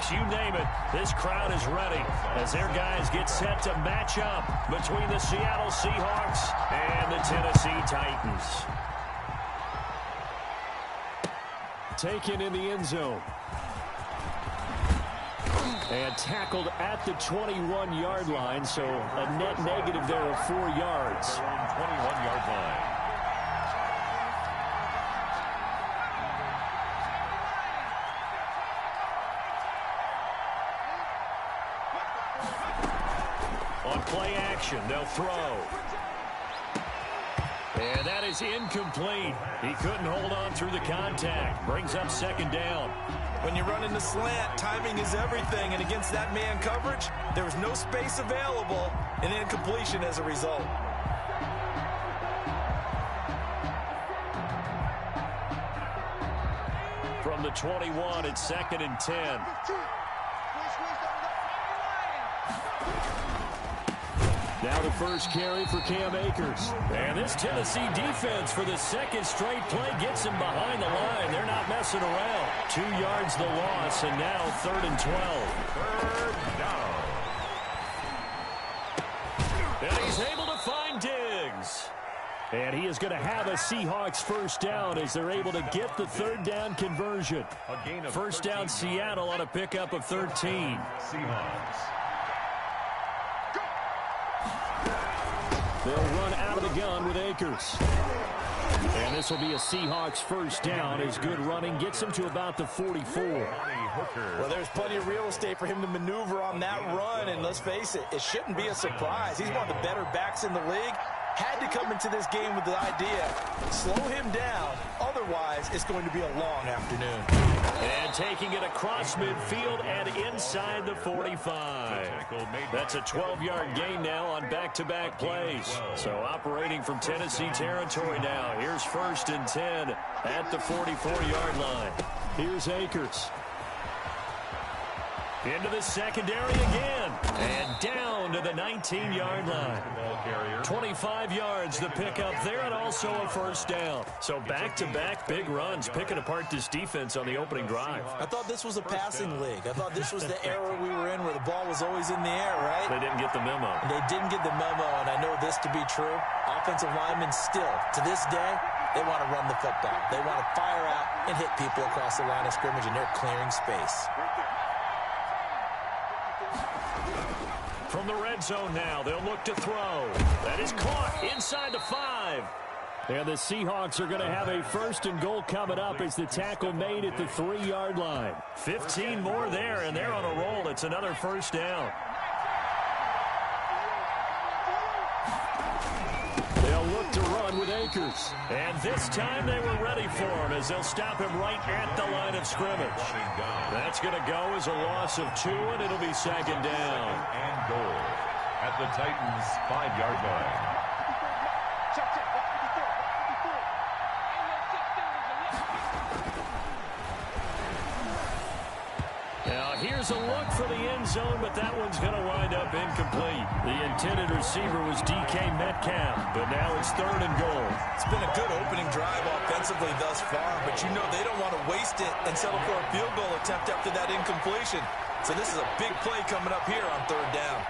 Seahawks, you name it, this crowd is ready as their guys get set to match up between the Seattle Seahawks and the Tennessee Titans. Taken in the end zone. And tackled at the 21-yard line, so a net negative there of 4 yards. 21-yard line. On play action, they'll throw. And that is incomplete. He couldn't hold on through the contact. Brings up second down. When you run in the slant, timing is everything. And against that man coverage, there was no space available, and incompletion as a result. From the 21, it's 2nd and 10. Now the first carry for Cam Akers. And this Tennessee defense for the second straight play gets him behind the line. They're not messing around. 2 yards the loss, and now 3rd and 12. Third down. And he's able to find Diggs. And he is going to have a Seahawks first down as they're able to get the 3rd down conversion. A gain of First down Seattle on a pickup of 13. Seahawks. They'll run out of the gun with Akers. And this will be a Seahawks first down as good running gets him to about the 44. Well, there's plenty of real estate for him to maneuver on that run, and let's face it, it shouldn't be a surprise. He's one of the better backs in the league. Had to come into this game with the idea, slow him down, otherwise it's going to be a long afternoon. And taking it across midfield and inside the 45. That's a 12-yard gain now on back-to-back plays. So operating from Tennessee territory now. Here's 1st and 10 at the 44-yard line. Here's Akers. Into the secondary again. And down to the 19-yard line. 25 yards the pickup there, and also a first down. So back-to-back big runs, picking apart this defense on the opening drive. I thought this was a passing league. I thought this was the era we were in where the ball was always in the air, right? They didn't get the memo. They didn't get the memo, and I know this to be true. Offensive linemen still, to this day, they want to run the football. They want to fire out and hit people across the line of scrimmage, and they're clearing space. From the red zone now, they'll look to throw. That is caught inside the 5. And the Seahawks are going to have a 1st and goal coming up as the tackle made at the 3-yard line. 15 more there, and they're on a roll. It's another first down. They'll look to run with Akers. And this time they were ready for him as they'll stop him right at the line of scrimmage. That's going to go as a loss of 2, and it'll be 2nd down. And goal at the Titans' 5-yard line. Now here's a look for the end zone, but that one's going to wind up incomplete. The intended receiver was DK Metcalf, but now it's 3rd and goal. It's been a good opening drive offensively thus far, but you know they don't want to waste it and settle for a field goal attempt after that incompletion. So this is a big play coming up here on 3rd down.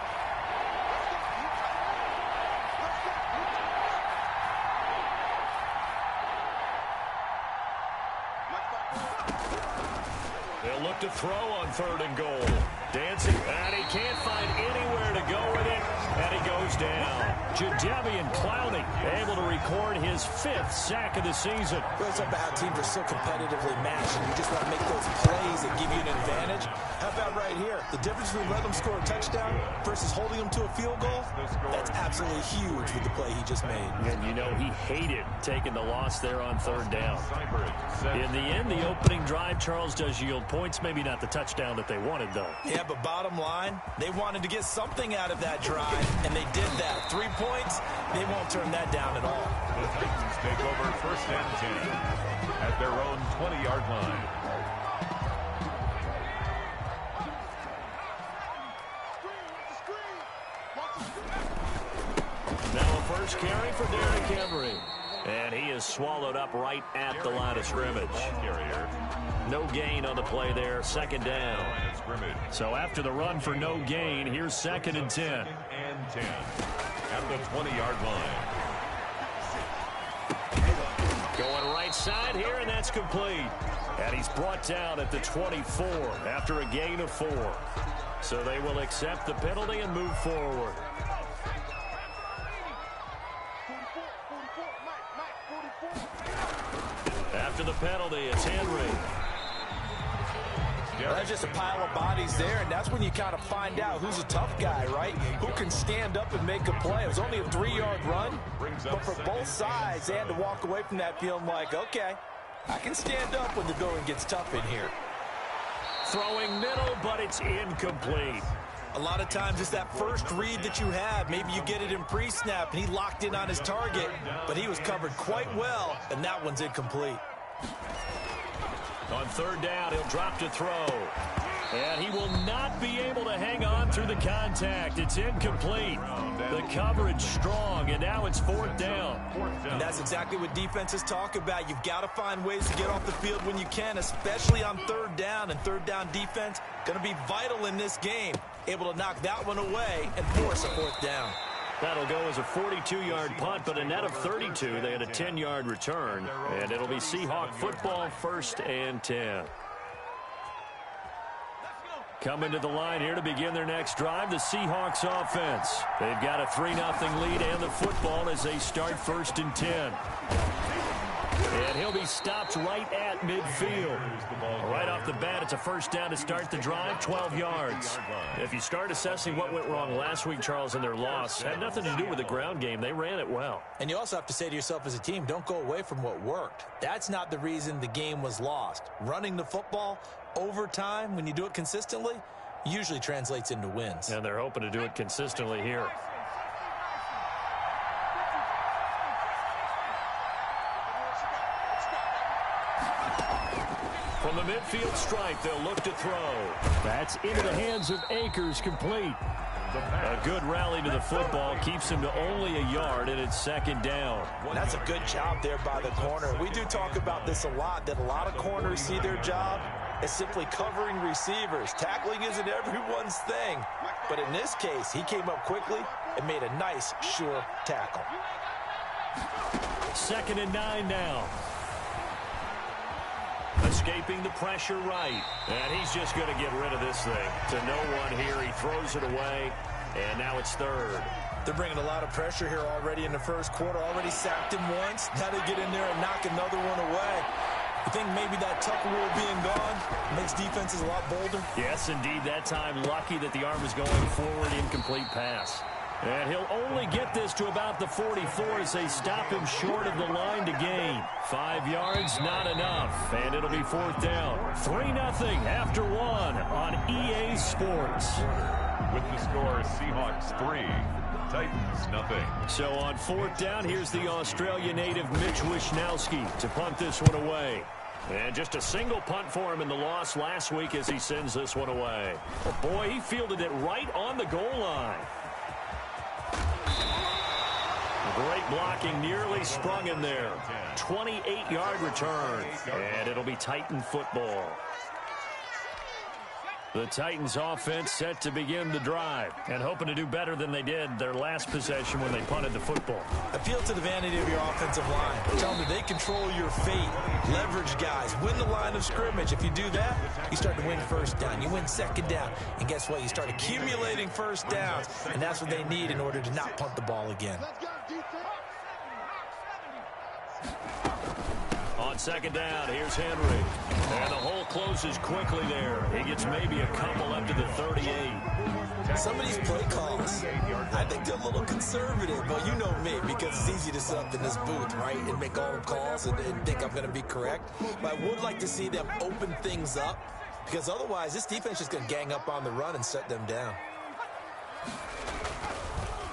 They'll look to throw on 3rd and goal. Dancing, and he can't find anywhere to go with it, and he goes down. Jadeveon Clowney able to record his 5th sack of the season. Goes up how teams are so competitively matched, and you just want to make those plays that give you an advantage. How about right here? The difference between letting them score a touchdown versus holding them to a field goal, that's absolutely huge with the play he just made. And you know he hated taking the loss there on 3rd down. In the end, the opening drive, Charles, does yield points. Maybe not the touchdown that they wanted, though. Yeah, but bottom line, they wanted to get something out of that drive, and they did that. 3 points, they won't turn that down at all. The Titans take over 1st and 10 at their own 20-yard line. Now a first carry for Derrick Henry. And he is swallowed up right at the line of scrimmage. No gain on the play there. 2nd down. So after the run for no gain, here's 2nd and 10. 2nd and 10 at the 20-yard line. Going right side here, and that's complete. And he's brought down at the 24 after a gain of 4. So they will accept the penalty and move forward. After the penalty, it's Henry. Well, that's just a pile of bodies there, and that's when you kind of find out who's a tough guy, right? Who can stand up and make a play. It was only a 3-yard run, but for both sides, they had to walk away from that feeling like, okay, I can stand up when the going gets tough in here. Throwing middle, but it's incomplete. A lot of times it's that first read that you have. Maybe you get it in pre-snap, and he locked in on his target, but he was covered quite well, and that one's incomplete. On 3rd down, he'll drop to throw. And he will not be able to hang on through the contact. It's incomplete. The coverage strong, and now it's 4th down. And that's exactly what defenses talk about. You've got to find ways to get off the field when you can, especially on 3rd down. And 3rd down defense going to be vital in this game. Able to knock that one away and force a 4th down. That'll go as a 42-yard punt, but a net of 32. They had a 10-yard return, and it'll be Seahawk football, 1st and 10. Coming to the line here to begin their next drive, the Seahawks offense. They've got a 3-0 lead and the football as they start 1st and 10. And he'll be stopped right at midfield. Right off the bat, it's a 1st down to start the drive, 12 yards. If you start assessing what went wrong last week, Charles, in their loss, had nothing to do with the ground game. They ran it well. And you also have to say to yourself as a team, don't go away from what worked. That's not the reason the game was lost. Running the football over time, when you do it consistently, usually translates into wins. And they're hoping to do it consistently here. From the midfield stripe, they'll look to throw. That's into the hands of Akers, complete. A good rally to the football keeps him to only a yard, and it's 2nd down. That's a good job there by the corner. We do talk about this a lot, that a lot of corners see their job as simply covering receivers. Tackling isn't everyone's thing. But in this case, he came up quickly and made a nice, sure tackle. 2nd and 9 now. Escaping the pressure right. And he's just going to get rid of this thing. To no one here. He throws it away. And now it's 3rd. They're bringing a lot of pressure here already in the first quarter. Already sacked him once. Now they get in there and knock another one away. You think maybe that Tucker rule being gone makes defenses a lot bolder? Yes, indeed. That time lucky that the arm is going forward. Incomplete pass. And he'll only get this to about the 44 as they stop him short of the line to gain. 5 yards, not enough. And it'll be 4th down. 3-0 after 1 on EA Sports. With the score, Seahawks 3, Titans nothing. So on 4th down, here's the Australia native Mitch Wishnowsky to punt this one away. And just a single punt for him in the loss last week as he sends this one away. Oh boy, he fielded it right on the goal line. Great blocking, nearly sprung him there. 28-yard return, and it'll be Titan football. The Titans offense set to begin the drive and hoping to do better than they did their last possession when they punted the football. Appeal to the vanity of your offensive line. Tell them that they control your fate. Leverage guys. Win the line of scrimmage. If you do that, you start to win 1st down. You win 2nd down. And guess what? You start accumulating 1st downs. And that's what they need in order to not punt the ball again. On 2nd down, here's Henry. And the hole closes quickly there. He gets maybe a couple up to the 38. Some of these play calls, I think they're a little conservative, but you know me, because it's easy to sit up in this booth, right, and make all the calls and think I'm going to be correct. But I would like to see them open things up, because otherwise this defense is going to gang up on the run and shut them down.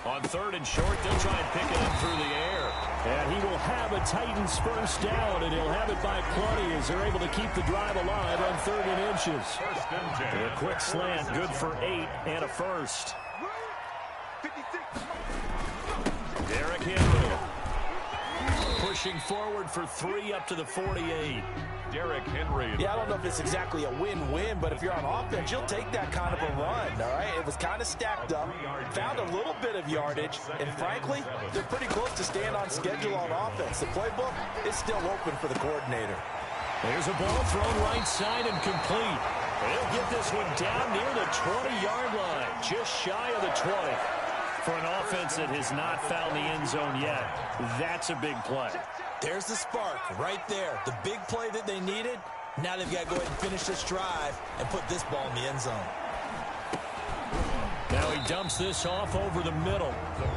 On 3rd and short, they'll try and pick it up through the air. And he will have a Titans 1st down, and he'll have it by plenty as they're able to keep the drive alive on 3rd and inches. A quick slant, good for 8 and a 1st. Derrick Henry. pushing forward for 3 up to the 48. Derrick Henry. Yeah, I don't know if it's exactly a win-win, but if you're on offense, you'll take that kind of a run, all right? It was kind of stacked up, found a little bit of yardage, and frankly, they're pretty close to staying on schedule on offense. The playbook is still open for the coordinator. There's a ball thrown right side and complete. They'll get this one down near the 20-yard line, just shy of the 20. For an offense that has not found the end zone yet, that's a big play. There's the spark right there. The big play that they needed. Now they've got to go ahead and finish this drive and put this ball in the end zone. Now he dumps this off over the middle.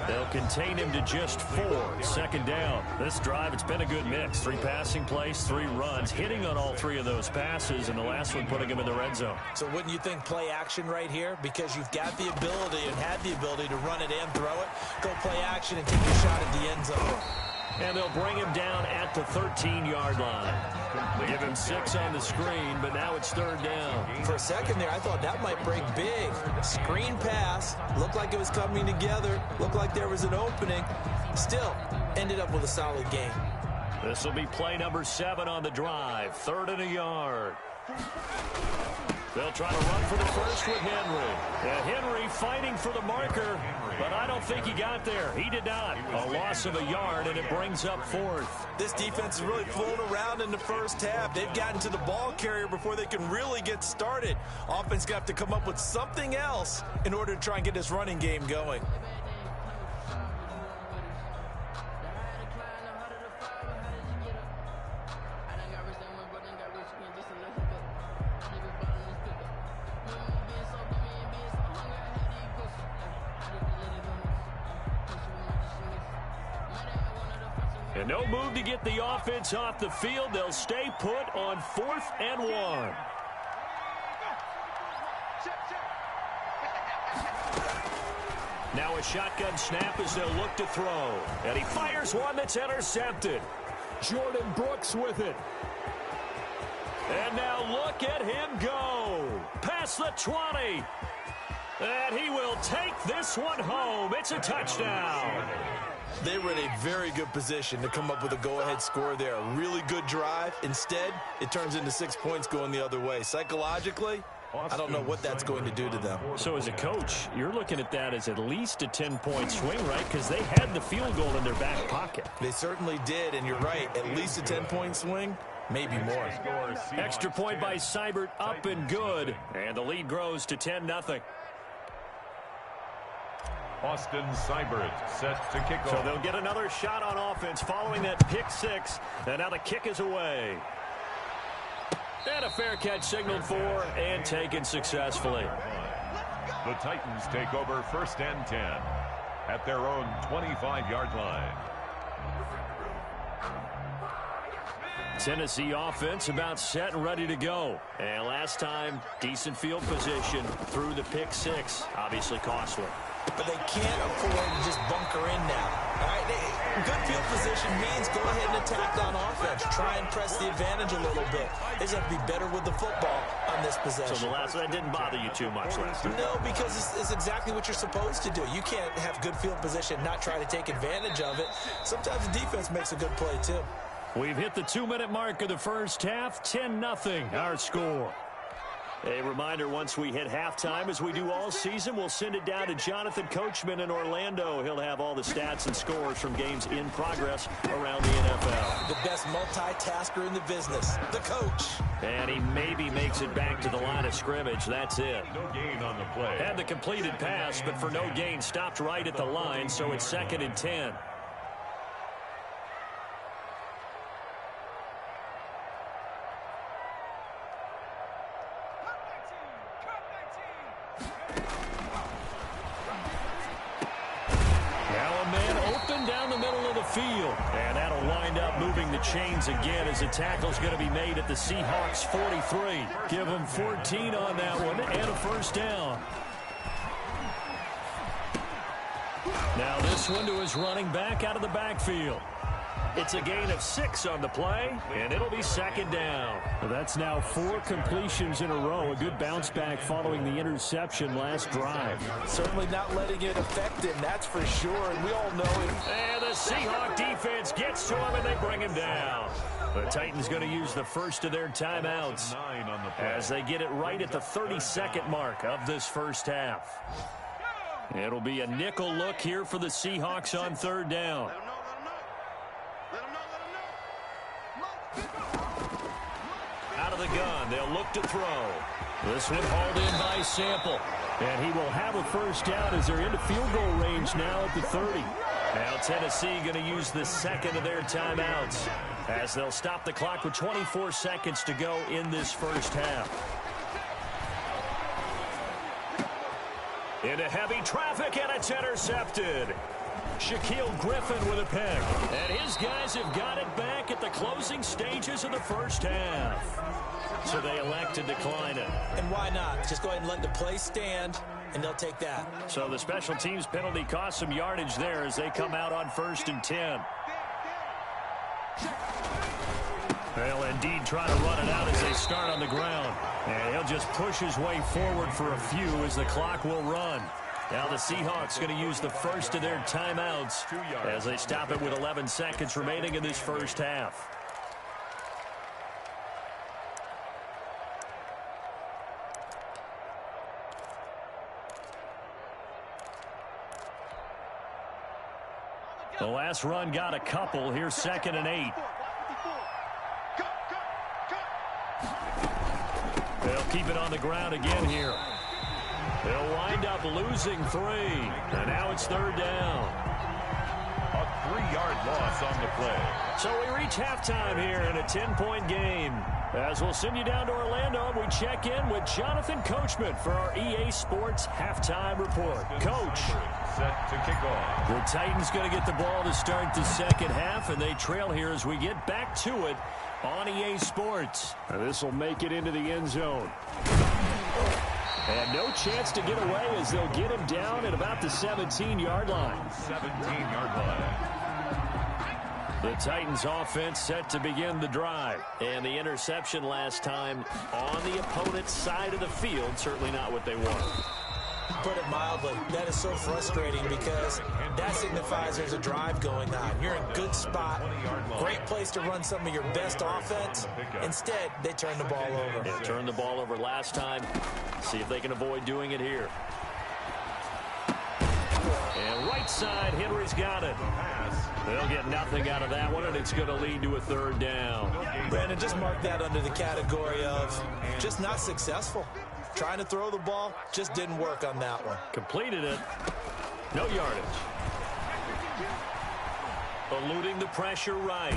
They'll contain him to just 4. 2nd down. This drive, it's been a good mix. 3 passing plays, 3 runs, hitting on all 3 of those passes, and the last one putting him in the red zone. So wouldn't you think play action right here? Because you've got the ability and had the ability to run it and throw it. Go play action and take a shot at the end zone. And they'll bring him down at the 13-yard line. Give him 6 on the screen, but now it's 3rd down. For a second there, I thought that might break big. Screen pass. Looked like it was coming together. Looked like there was an opening. Still, ended up with a solid game. This will be play number 7 on the drive. 3rd and a yard. They'll try to run for the first with Henry. And Henry fighting for the marker, but I don't think he got there. He did not. A loss of a yard, and it brings up 4th. This defense is really flown around in the first half. They've gotten to the ball carrier before they can really get started. Offense got to come up with something else in order to try and get this running game going. And no move to get the offense off the field. They'll stay put on 4th and 1. Now a shotgun snap as they'll look to throw. And he fires one that's intercepted. Jordan Brooks with it. And now look at him go. Past the 20. And he will take this one home. It's a touchdown. They were in a very good position to come up with a go-ahead score there. A really good drive. Instead, it turns into 6 points going the other way. Psychologically, I don't know what that's going to do to them. So as a coach, you're looking at that as at least a 10-point swing, right? Because they had the field goal in their back pocket. They certainly did, and you're right. At least a 10-point swing, maybe more. Extra point by Seibert, up and good. And the lead grows to 10-0. Austin Seibert set to kick off. So they'll get another shot on offense following that pick 6. And now the kick is away. And a fair catch signaled for and taken successfully. The Titans take over 1st and 10 at their own 25-yard line. Tennessee offense about set and ready to go. And last time, decent field position through the pick 6. Obviously costly. But they can't afford to just bunker in now. All right, good field position means go ahead and attack on offense. Try and press the advantage a little bit. They just have to be better with the football on this possession. So that didn't bother you too much last time? No, because it's exactly what you're supposed to do. You can't have good field position, not try to take advantage of it. Sometimes the defense makes a good play, too. We've hit the 2-minute mark of the first half. 10-0 our score. A reminder, once we hit halftime, as we do all season, we'll send it down to Jonathan Coachman in Orlando. He'll have all the stats and scores from games in progress around the NFL. The best multitasker in the business, the coach. And he maybe makes it back to the line of scrimmage. That's it. No gain on the play. Had the completed pass, but for no gain, stopped right at the line, so it's 2nd and 10. Field, and that'll wind up moving the chains again as a tackle's going to be made at the Seahawks 43. Give them 14 on that one and a first down. Now this one to his running back out of the backfield. It's a gain of 6 on the play, and it'll be second down. Well, that's now 4 completions in a row. A good bounce back following the interception last drive. Certainly not letting it affect him, that's for sure. And we all know it. And the Seahawk defense gets to him, and they bring him down. The Titans going to use the first of their timeouts as they get it right at the 32nd mark of this first half. It'll be a nickel look here for the Seahawks on third down. Out of the gun, they'll look to throw. This one hauled in by Sample. And he will have a first down as they're into field goal range now at the 30. Now Tennessee going to use the second of their timeouts as they'll stop the clock with 24 seconds to go in this first half. Into heavy traffic, and it's intercepted. Shaquille Griffin with a pick. And his guys have got it back at the closing stages of the first half. So they elect to decline it. And why not? Just go ahead and let the play stand, and they'll take that. So the special teams penalty cost some yardage there as they come out on 1st and 10. They'll indeed try to run it out as they start on the ground. And he'll just push his way forward for a few as the clock will run. Now the Seahawks going to use the first of their timeouts as they stop it with 11 seconds remaining in this first half. The last run got a couple. Here's 2nd and 8. They'll keep it on the ground again here. They'll wind up losing 3. And now it's 3rd down. A 3-yard loss on the play. So we reach halftime here in a 10-point game. As we'll send you down to Orlando, we check in with Jonathan Coachman for our EA Sports Halftime Report. Coach. Set to kick off. The Titans going to get the ball to start the second half, and they trail here as we get back to it on EA Sports. This will make it into the end zone. And no chance to get away as they'll get him down at about the 17-yard line. 17-yard line. The Titans offense set to begin the drive. And the interception last time on the opponent's side of the field, certainly not what they want. Put it mildly, that is so frustrating because that signifies there's a drive going on. You're in good spot, great place to run some of your best offense. Instead, they turn the ball over. They turned the ball over last time. See if they can avoid doing it here. And right side, Henry's got it. They'll get nothing out of that one, and it's going to lead to a 3rd down. Brandon, just mark that under the category of just not successful. Trying to throw the ball, just didn't work on that one. Completed it. No yardage. Eluding the pressure right.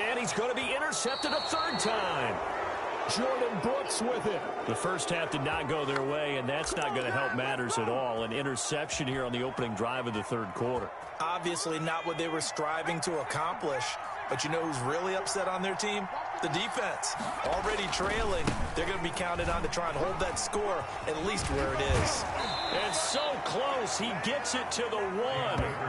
And he's going to be intercepted a 3rd time. Jordan Brooks with it. The first half did not go their way, and that's not going to help matters at all. An interception here on the opening drive of the 3rd quarter. Obviously not what they were striving to accomplish. But you know who's really upset on their team? The defense. Already trailing. They're going to be counted on to try and hold that score at least where it is. And so close. He gets it to the 1.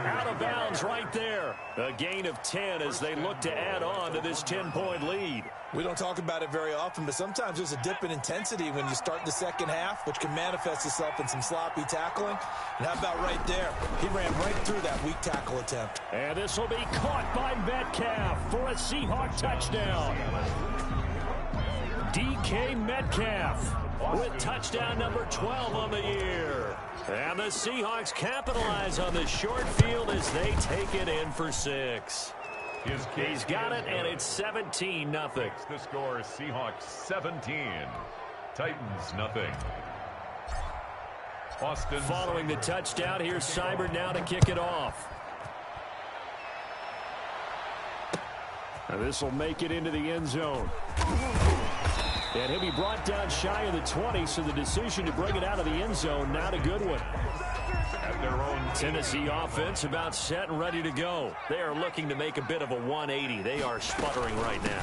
Out of bounds right there. A gain of 10 as they look to add on to this 10-point lead. We don't talk about it very often, but sometimes there's a dip in intensity when you start the second half, which can manifest itself in some sloppy tackling. And how about right there? He ran right through that weak tackle attempt. And this will be caught by Metcalf for a Seahawk touchdown. DK Metcalf with touchdown number 12 on the year. And the Seahawks capitalize on the short field as they take it in for 6. He's got it, and it's 17-0. The score is Seahawks 17, Titans nothing. Austin. Following the touchdown, here's Seibert now to kick it off. And this will make it into the end zone. And he'll be brought down shy of the 20, so the decision to bring it out of the end zone, not a good one. At their own Tennessee offense about set and ready to go. They are looking to make a bit of a 180. They are sputtering right now.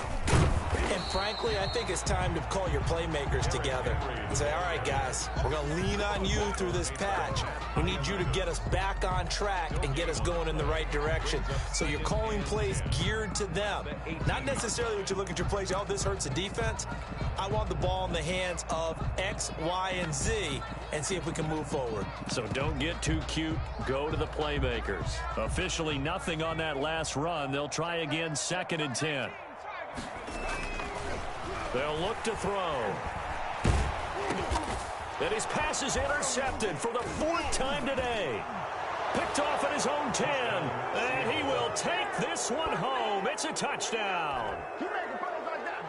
And frankly, I think it's time to call your playmakers together and say, all right, guys, we're going to lean on you through this patch. We need you to get us back on track and get us going in the right direction. So you're calling plays geared to them. Not necessarily what you look at your plays, oh, this hurts the defense. I want the ball in the hands of X, Y, and Z and see if we can move forward. So don't get too cute. Go to the playmakers. Officially nothing on that last run. They'll try again, 2nd and 10. They'll look to throw. And his pass is intercepted for the 4th time today. Picked off at his own 10. And he will take this one home. It's a touchdown.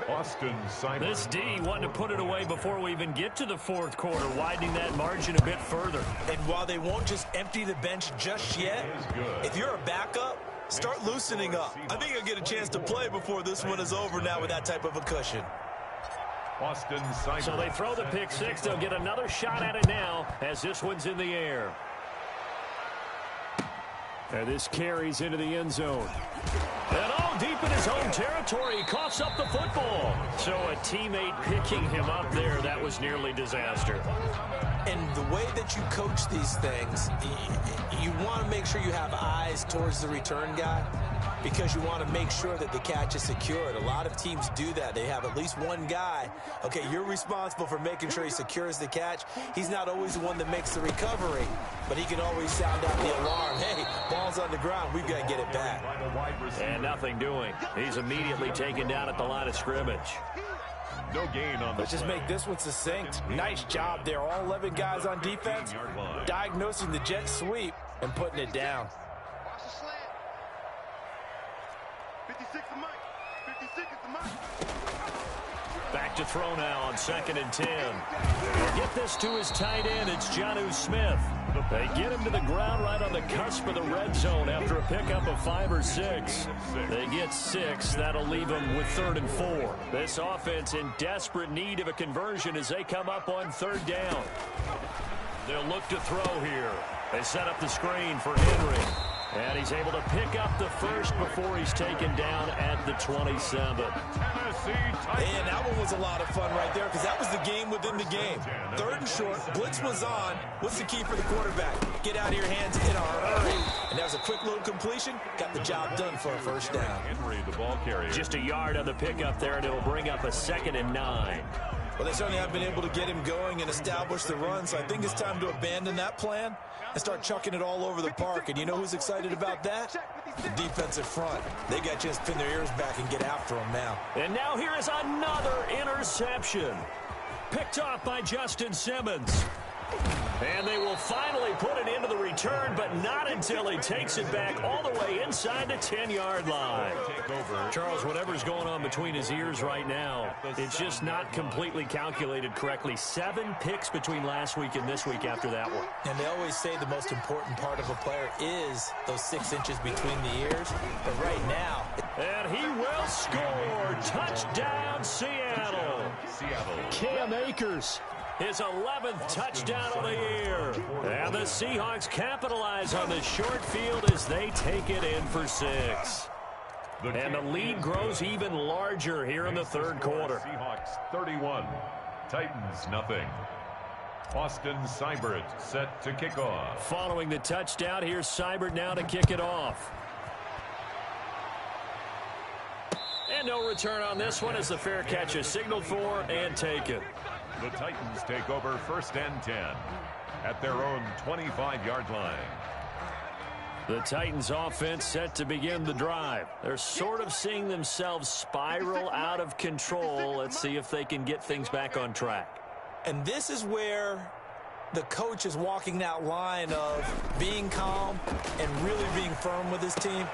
Austin Seibert. This D wanted to put it away before we even get to the 4th quarter, widening that margin a bit further. And while they won't just empty the bench just yet, if you're a backup, start loosening up. I think you'll get a chance to play before this one is over now with that type of a cushion. Austin Seibert. So they throw the pick 6. They'll get another shot at it now as this one's in the air. And this carries into the end zone. And all deep in his own territory, he coughs up the football. So a teammate picking him up there, that was nearly disaster. And the way that you coach these things, you want to make sure you have eyes towards the return guy because you want to make sure that the catch is secured. A lot of teams do that. They have at least one guy. Okay, you're responsible for making sure he secures the catch. He's not always the one that makes the recovery, but he can always sound out the alarm. Hey, ball's on the ground. We've got to get it back. And nothing doing. He's immediately taken down at the line of scrimmage. No gain on the Let's just make this one succinct. Nice job there. All 11 guys on defense diagnosing the jet sweep and putting it down. Watch the slant. 56 the mic. 56 is the mic. Back to throw now on 2nd and 10. They'll get this to his tight end. It's Jonnu Smith. They get him to the ground right on the cusp of the red zone after a pickup of 5 or 6. They get 6. That'll leave them with 3rd and 4. This offense in desperate need of a conversion as they come up on 3rd down. They'll look to throw here. They set up the screen for Henry. And he's able to pick up the first before he's taken down at the 27. And that one was a lot of fun right there because that was the game within the game. 3rd and short, blitz was on. What's the key for the quarterback? Get out of your hands in a hurry. And that was a quick little completion. Got the job done for a 1st down. Henry, the ball carrier. Just a yard on the pickup there, and it'll bring up a 2nd and 9. Well, they certainly have been able to get him going and establish the run, so I think it's time to abandon that plan and start chucking it all over the park. And you know who's excited about that? The defensive front. They got a chance to pin their ears back and get after him now. And now here is another interception. Picked off by Justin Simmons. And they will finally put it into the return, but not until he takes it back all the way inside the 10-yard line. Charles, whatever's going on between his ears right now, it's just not completely calculated correctly. 7 picks between last week and this week after that one. And they always say the most important part of a player is those 6 inches between the ears. But right now... And he will score. Touchdown, Seattle. Cam Akers. His 11th touchdown of the year. And the Seahawks capitalize on the short field as they take it in for 6. And the lead grows even larger here in the 3rd quarter. Seahawks 31, Titans nothing. Austin Seibert set to kick off. Following the touchdown, here's Seibert now to kick it off. And no return on this one as the fair catch is signaled for and taken. The Titans take over 1st and 10 at their own 25-yard line. The Titans offense set to begin the drive. They're sort of seeing themselves spiral out of control. Let's see if they can get things back on track. And this is where the coach is walking that line of being calm and really being firm with his team.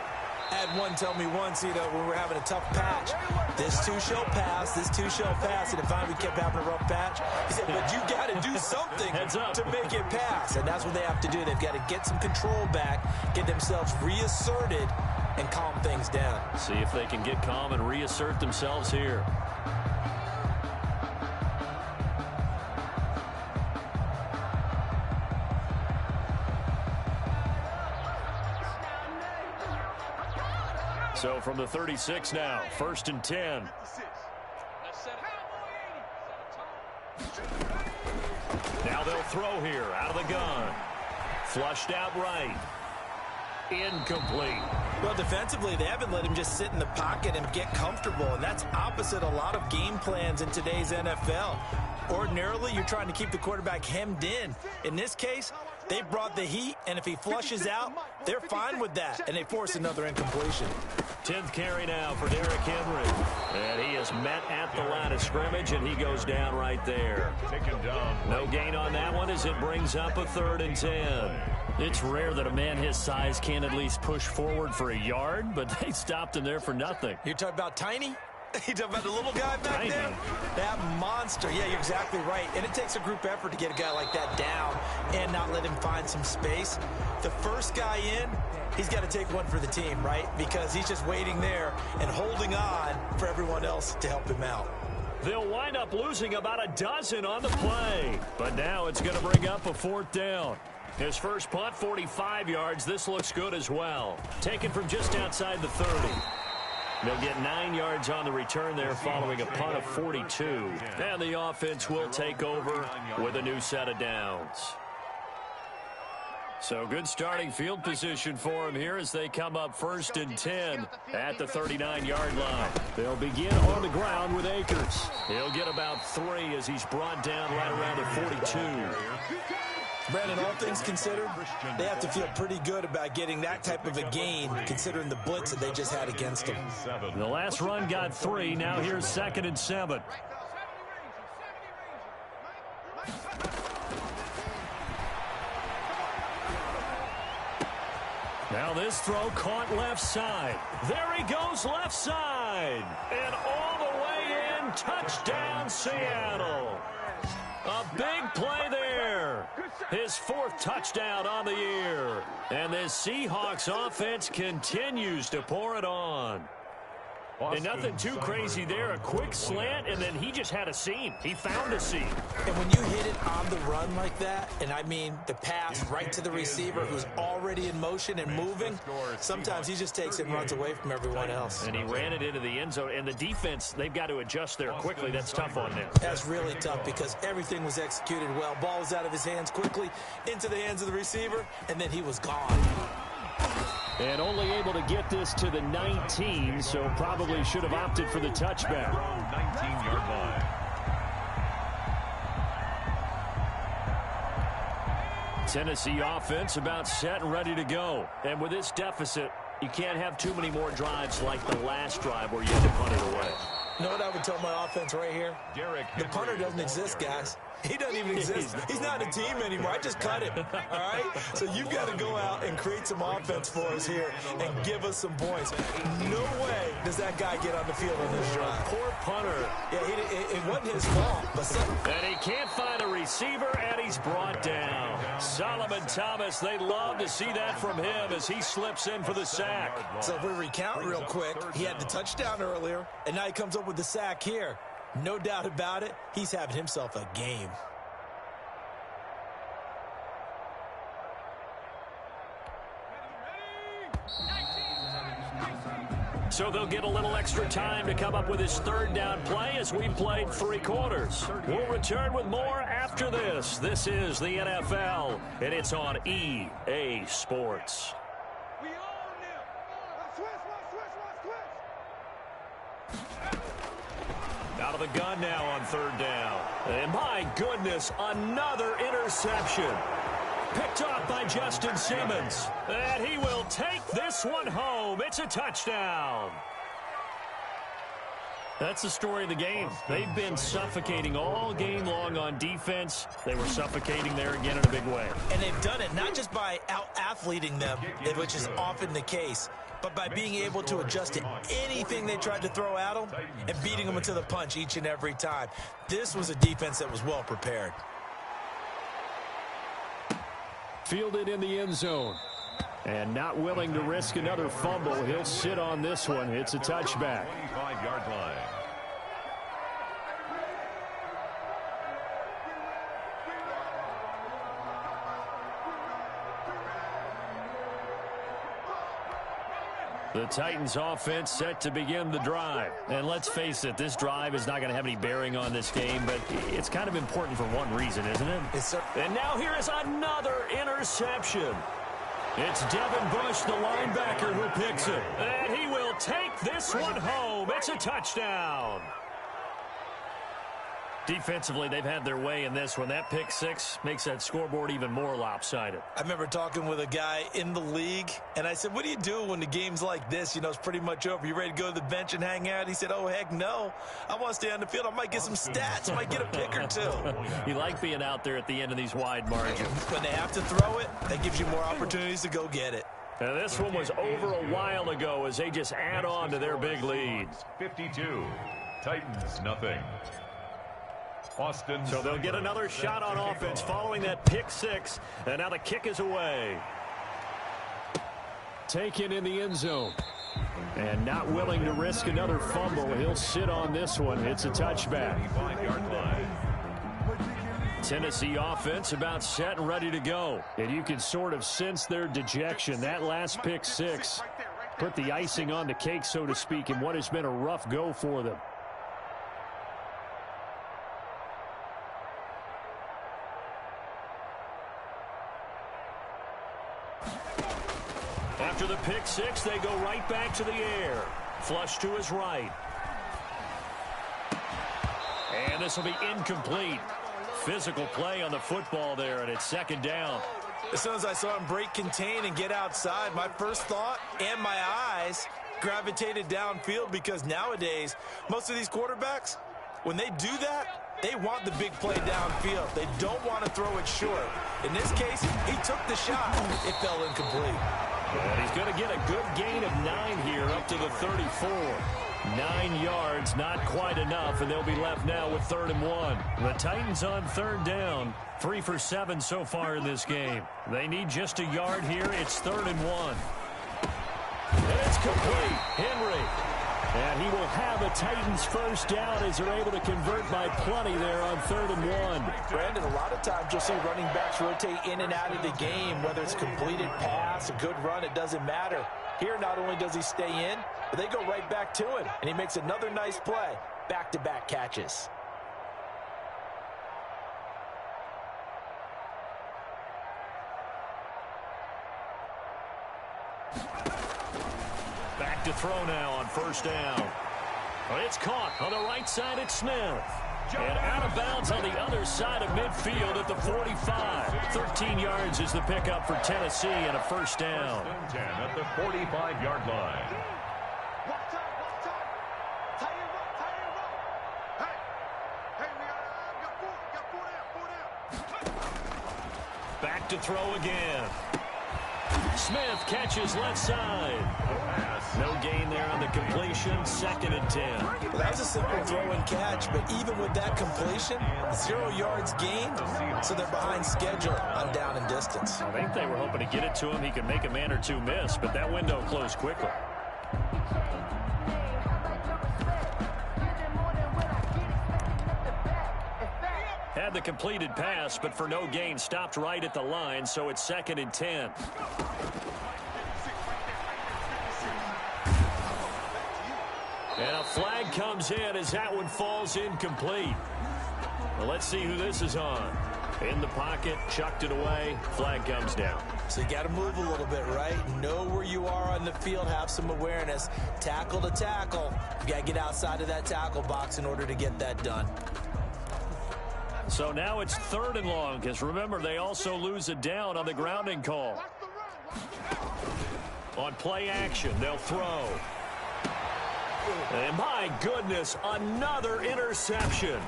I had one tell me once, when we were having a tough patch, this too shall pass, this too shall pass, and finally we kept having a rough patch. He said, but you got to do something to make it pass, and that's what they have to do. They've got to get some control back, get themselves reasserted, and calm things down. See if they can get calm and reassert themselves here. So from the 36 now, 1st and 10. they'll throw here out of the gun. Flushed out right. Incomplete. Well, defensively, they haven't let him just sit in the pocket and get comfortable, and that's opposite a lot of game plans in today's NFL. Ordinarily, you're trying to keep the quarterback hemmed in. In this case, they brought the heat, and if he flushes out, they're fine with that, and they force another incompletion. 10th carry now for Derrick Henry. And he is met at the line of scrimmage, and he goes down right there. Taken down. No gain on that one as it brings up a 3rd and 10. It's rare that a man his size can at least push forward for a yard, but they stopped him there for nothing. You're talking about Tiny? You talking about the little guy back Tiny. there? That monster. Yeah, you're exactly right. And it takes a group effort to get a guy like that down and not let him find some space. The first guy in, he's got to take one for the team, right? Because he's just waiting there and holding on for everyone else to help him out. They'll wind up losing about a dozen on the play. But now it's going to bring up a 4th down. His first punt, 45 yards. This looks good as well. Taken from just outside the 30. They'll get 9 yards on the return there following a punt of 42. And the offense will take over with a new set of downs. So good starting field position for him here as they come up 1st and 10 at the 39-yard line. They'll begin on the ground with Akers. He'll get about 3 as he's brought down right around the 42. Brandon, all things considered, they have to feel pretty good about getting that type of a gain considering the blitz that they just had against them. The last run got 3. Now here's 2nd and 7. Now this throw caught left side. There he goes left side. And all the way in, touchdown Seattle. A big play there. His 4th touchdown on the year. And this Seahawks offense continues to pour it on. And nothing too crazy there. A quick slant, and then he just had a seam. He found a seam. And when you hit it on the run like that, and I mean the pass right to the receiver who's already in motion and moving, sometimes he just takes it and runs away from everyone else. And he ran it into the end zone. And the defense, they've got to adjust there quickly. That's tough on them. That's really tough because everything was executed well. Ball was out of his hands quickly into the hands of the receiver, and then he was gone. And only able to get this to the 19, so probably should have opted for the touchback. 19-yard line. Tennessee offense about set and ready to go. And with this deficit, you can't have too many more drives like the last drive where you had to punt it away. You know what I would tell my offense right here? The punter doesn't exist, guys. He doesn't even exist. He's not a team anymore. I just cut him, all right? So you've got to go out and create some offense for us here and give us some points. No way does that guy get on the field on this drive. Poor punter. Yeah, it wasn't his fault. And he can't find a receiver, and he's brought down. Solomon Thomas, they love to see that from him as he slips in for the sack. So if we recount real quick, he had the touchdown earlier, and now he comes up with the sack here. No doubt about it, he's having himself a game. So they'll get a little extra time to come up with his 3rd down play as we played 3 quarters. We'll return with more after this. This is the NFL, and it's on EA Sports. Out of the gun now on 3rd down. And my goodness, another interception. Picked off by Justin Simmons. And he will take this one home. It's a touchdown. That's the story of the game. They've been suffocating all game long on defense. They were suffocating there again in a big way. And they've done it not just by out-athleting them, which is often the case, but by being able to adjust to anything they tried to throw at them and beating them into the punch each and every time. This was a defense that was well prepared. Fielded in the end zone. And not willing to risk another fumble. He'll sit on this one. It's a touchback. 25-yard line. The Titans offense set to begin the drive. And let's face it, this drive is not going to have any bearing on this game, but it's kind of important for one reason, isn't it? Yes, sir. And now here is another interception. It's Devin Bush, the linebacker, who picks it. And he will take this one home. It's a touchdown. Defensively, they've had their way in this one. That pick six makes that scoreboard even more lopsided. I remember talking with a guy in the league, and I said, what do you do when the game's like this? You know, it's pretty much over. You ready to go to the bench and hang out? He said, oh, heck no. I want to stay on the field. I might get some stats. I might get a pick or two. You like being out there at the end of these wide margins. When they have to throw it, that gives you more opportunities to go get it. Now, this one was over a while ago as they just add on to their big lead. 52. Titans, nothing. Austin. So they'll get another shot on offense following that pick six. And now the kick is away. Taken in the end zone. And not willing to risk another fumble. He'll sit on this one. It's a touchback. 25-yard line. Tennessee offense about set and ready to go. And you can sort of sense their dejection. That last pick six put the icing on the cake, so to speak, in what has been a rough go for them. After the pick six, they go right back to the air. Flush to his right. And this will be incomplete. Physical play on the football there, and it's second down. As soon as I saw him break contain and get outside, my first thought and my eyes gravitated downfield, because nowadays, most of these quarterbacks, when they do that, they want the big play downfield. They don't want to throw it short. In this case, he took the shot. It fell incomplete. And he's going to get a good gain of 9 here up to the 34. 9 yards, not quite enough, and they'll be left now with 3rd and 1. The Titans on 3rd down, 3 for 7 so far in this game. They need just a yard here. It's 3rd and 1. And it's complete. Henry. And he will have a Titans first down as they're able to convert by plenty there on 3rd and 1. Brandon, a lot of times you'll see running backs rotate in and out of the game, whether it's a completed pass, a good run, it doesn't matter. Here, not only does he stay in, but they go right back to him, and he makes another nice play. Back-to-back catches. Back to throw now on 1st down. It's caught on the right side at Smith. And out of bounds on the other side of midfield at the 45. 13 yards is the pickup for Tennessee and a 1st down. 10 at the 45-yard line. Watch out, watch out. Tie him up, tie him up. Hey, we got 4 down. Back to throw again. Smith catches left side. No gain there on the completion. 2nd and 10. Well, that was a simple throw and catch, but even with that completion, 0 yards gained, so they're behind schedule on down and distance. I think they were hoping to get it to him. He could make a man or two miss, but that window closed quickly. Had the completed pass, but for no gain, stopped right at the line, so it's 2nd and 10. And a flag comes in as that one falls incomplete. Well, let's see who this is on. In the pocket, chucked it away, flag comes down. So you got to move a little bit, right? Know where you are on the field, have some awareness. Tackle to tackle. You got to get outside of that tackle box in order to get that done. So now it's 3rd and long, because remember, they also lose a down on the grounding call. On play action, they'll throw. And my goodness, another interception.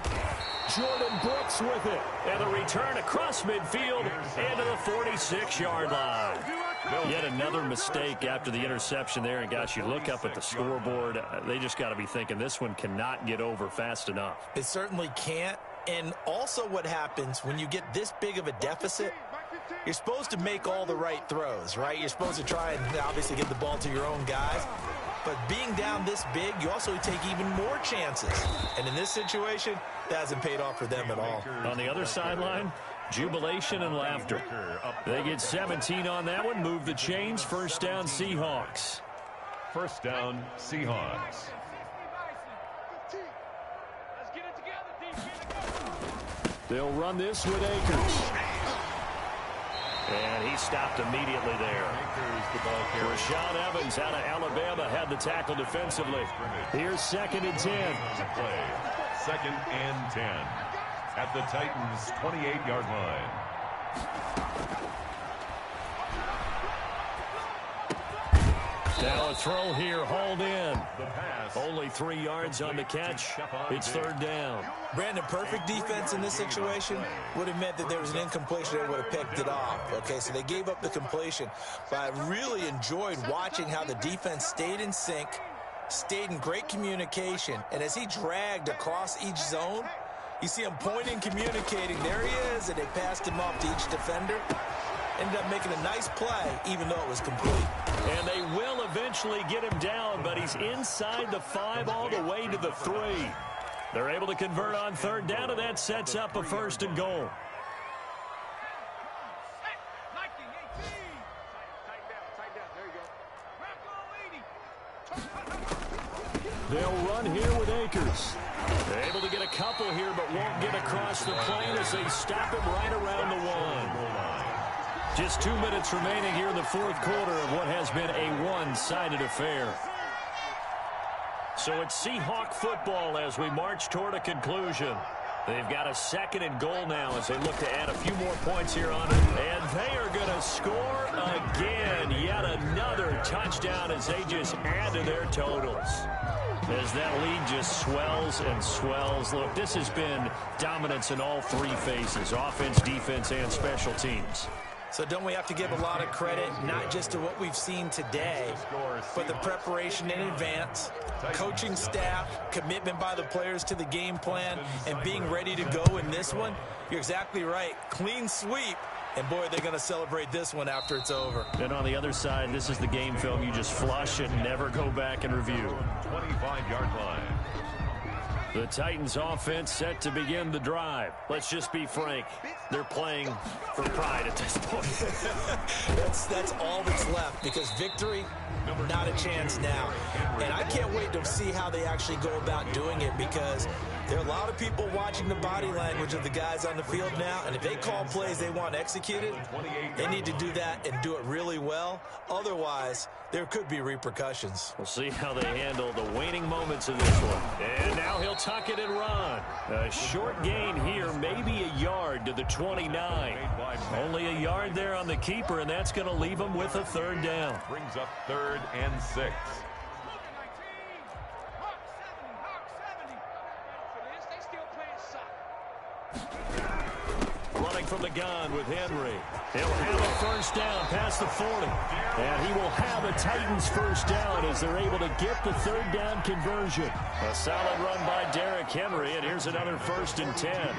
Jordan Brooks with it. And the return across midfield into the 46-yard line. Yet another mistake after the interception there. And, gosh, you look up at the scoreboard, they just got to be thinking this one cannot get over fast enough. It certainly can't. And also what happens when you get this big of a deficit, you're supposed to make all the right throws, right? You're supposed to try and obviously get the ball to your own guys. But being down this big, you also take even more chances. And in this situation, that hasn't paid off for them at all. On the other sideline, jubilation and laughter. They get 17 on that one, move the chains, 1st down Seahawks. First down, Seahawks. They'll run this with Akers. And he stopped immediately there. Rashaan Evans out of Alabama had the tackle defensively. Here's 2nd and 10. Play. 2nd and 10 at the Titans' 28-yard line. Now a throw here, hauled in. Only 3 yards on the catch. It's 3rd down. Brandon, perfect defense in this situation would have meant that there was an incompletion that would have picked it off. Okay, so they gave up the completion. But I really enjoyed watching how the defense stayed in sync, stayed in great communication, and as he dragged across each zone, you see him pointing, communicating. There he is, and they passed him off to each defender. Ended up making a nice play, even though it was complete. And they will eventually get him down, but he's inside the 5 all the way to the 3. They're able to convert on 3rd down, and that sets up a 1st and goal. They'll run here with Akers. They're able to get a couple here, but won't get across the plane as they stop him right around the 1. Just 2 minutes remaining here in the 4th quarter of what has been a one-sided affair. So it's Seahawk football as we march toward a conclusion. They've got a 2nd and goal now as they look to add a few more points here on it. And they are going to score again. Yet another touchdown as they just add to their totals. As that lead just swells and swells. Look, this has been dominance in all 3 phases, offense, defense, and special teams. So don't we have to give a lot of credit, not just to what we've seen today, but the preparation in advance, coaching staff, commitment by the players to the game plan, and being ready to go in this one? You're exactly right. Clean sweep. And, boy, they're going to celebrate this one after it's over. And on the other side, this is the game film you just flush and never go back and review. 25-yard line. The Titans offense set to begin the drive. Let's just be frank. They're playing for pride at this point. That's all that's left, because victory, not a chance now. And I can't wait to see how they actually go about doing it, because there are a lot of people watching the body language of the guys on the field now, and if they call plays they want executed, they need to do that and do it really well. Otherwise, there could be repercussions. We'll see how they handle the waning moments of this one. And now he'll tuck it and run. A short gain here, maybe a yard to the 29. Only a yard there on the keeper, and that's going to leave him with a 3rd down. Brings up 3rd and 6. Running from the gun with Henry. He'll have a 1st down past the 40. And he will have a Titans 1st down as they're able to get the 3rd down conversion. A solid run by Derrick Henry, and here's another 1st and 10.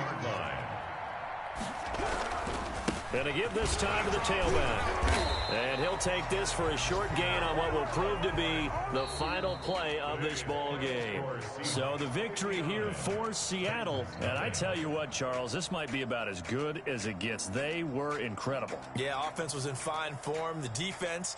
And to give this time to the tailback. And he'll take this for a short gain on what will prove to be the final play of this ball game. So the victory here for Seattle. And I tell you what, Charles, this might be about as good as it gets. They were incredible. Yeah, offense was in fine form. The defense